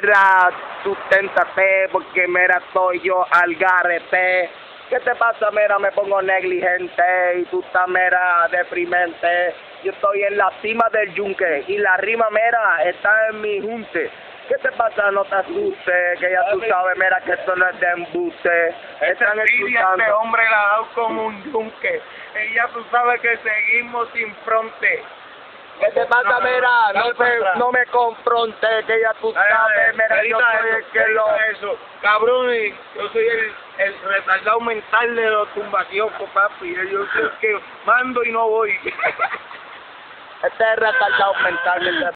Mira, susténtate, porque mira, estoy yo al garete. ¿Qué te pasa? Mira, me pongo negligente y tú estás, mira, deprimente. Yo estoy en la cima del yunque y la rima, mira, está en mi junte. ¿Qué te pasa? No te asustes, que ya tú sabes, mira, que esto no es de embuste. Esa envidia, este hombre la ha dado como un yunque. Ella tú sabes que seguimos sin fronte. ¿Qué te pasa? Mira, no me confronte, que ya tú sabes, mira, yo soy el que lo... Eso, cabrones, yo soy el retardado mental de los tumbaquiocos, papi. Yo soy el que mando y no voy. Este es retardado mental.